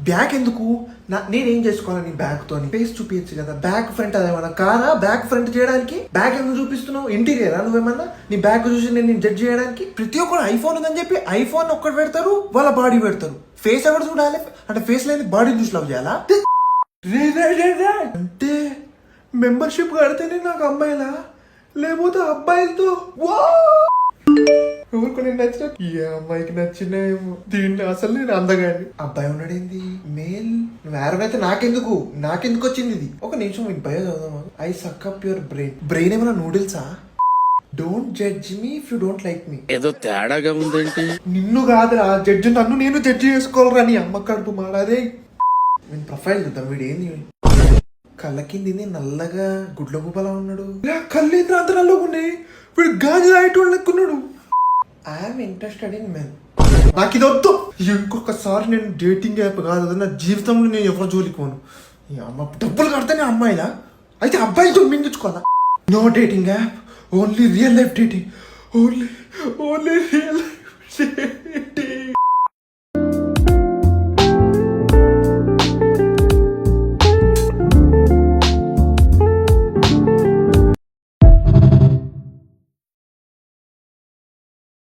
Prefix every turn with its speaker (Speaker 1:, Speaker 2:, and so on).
Speaker 1: Bag ఎందుకు? నేనేం చేసుకోవాలి నీ బ్యాగ్ తోని? ఫేస్ చూపించచ్చు కదా. బ్యాక్ ఫ్రంట్ అదేమన్నా కారా బ్యాక్ ఫ్రంట్ చేయడానికి? బ్యాగ్ ఎందుకు చూపిస్తున్నావు? ఇంటీరియరా నువ్వేమన్నా? నీ బ్యాగ్ చూసి నేను జడ్జ్ చేయడానికి? ప్రతి ఒక్కరు ఐఫోన్ ఉందని చెప్పి ఐఫోన్ ఒక్కటి పెడతారు, వాళ్ళ బాడీ పెడతారు. ఫేస్ ఎవరు చూడాలి? అంటే ఫేస్ లేని బాడీ చూసి లవ్ చేయాలా? అంటే మెంబర్షిప్ కడితేనే నాకు అమ్మాయిలా, లేకపోతే అబ్బాయిలతో ఎవరికి నేను నచ్చిన ఈ అమ్మాయికి నచ్చినేమో. దీన్ని అసలు నేను అందగాని. అబ్బాయి ఉన్నాడేంది మేల్? నువ్వు ఎవరైతే నాకెందుకు వచ్చింది ఇది? ఒక నిమిషం మీకు భయం చదువుదామా? I suck up your brain ఏమైనా నూడిల్సా? Don't judge me if you don't like me.
Speaker 2: ఏదో తేడాగా ఉందేంటి?
Speaker 1: నిన్ను కాదురా జడ్జి, నన్ను నేను జడ్జి చేసుకోవాలరా. నీ అమ్మ కడుపు మాడాదే. నేను ప్రొఫైల్ చూద్దాం. వీడు ఏంది? కళ్ళ కింది నల్లగా గుడ్ల గుబలా ఉన్నాడు. కళ్ళేంద్ర అంత నల్లగా ఉన్నాయి. వీడు గాజు తాగేటోళ్ళు లెక్కున్నాడు. I'm interested in men. నాకు ఇది వద్దు. ఇంకొకసారి నేను డేటింగ్ యాప్ కాదు, నా జీవితంలో నేను ఎవరు జోలికి పోను. ఈ అమ్మ డబ్బులు కడితేనే అమ్మాయిలా, అయితే అబ్బాయితో మింగించుకోవాలా? No dating app, only real life dating. Only real life.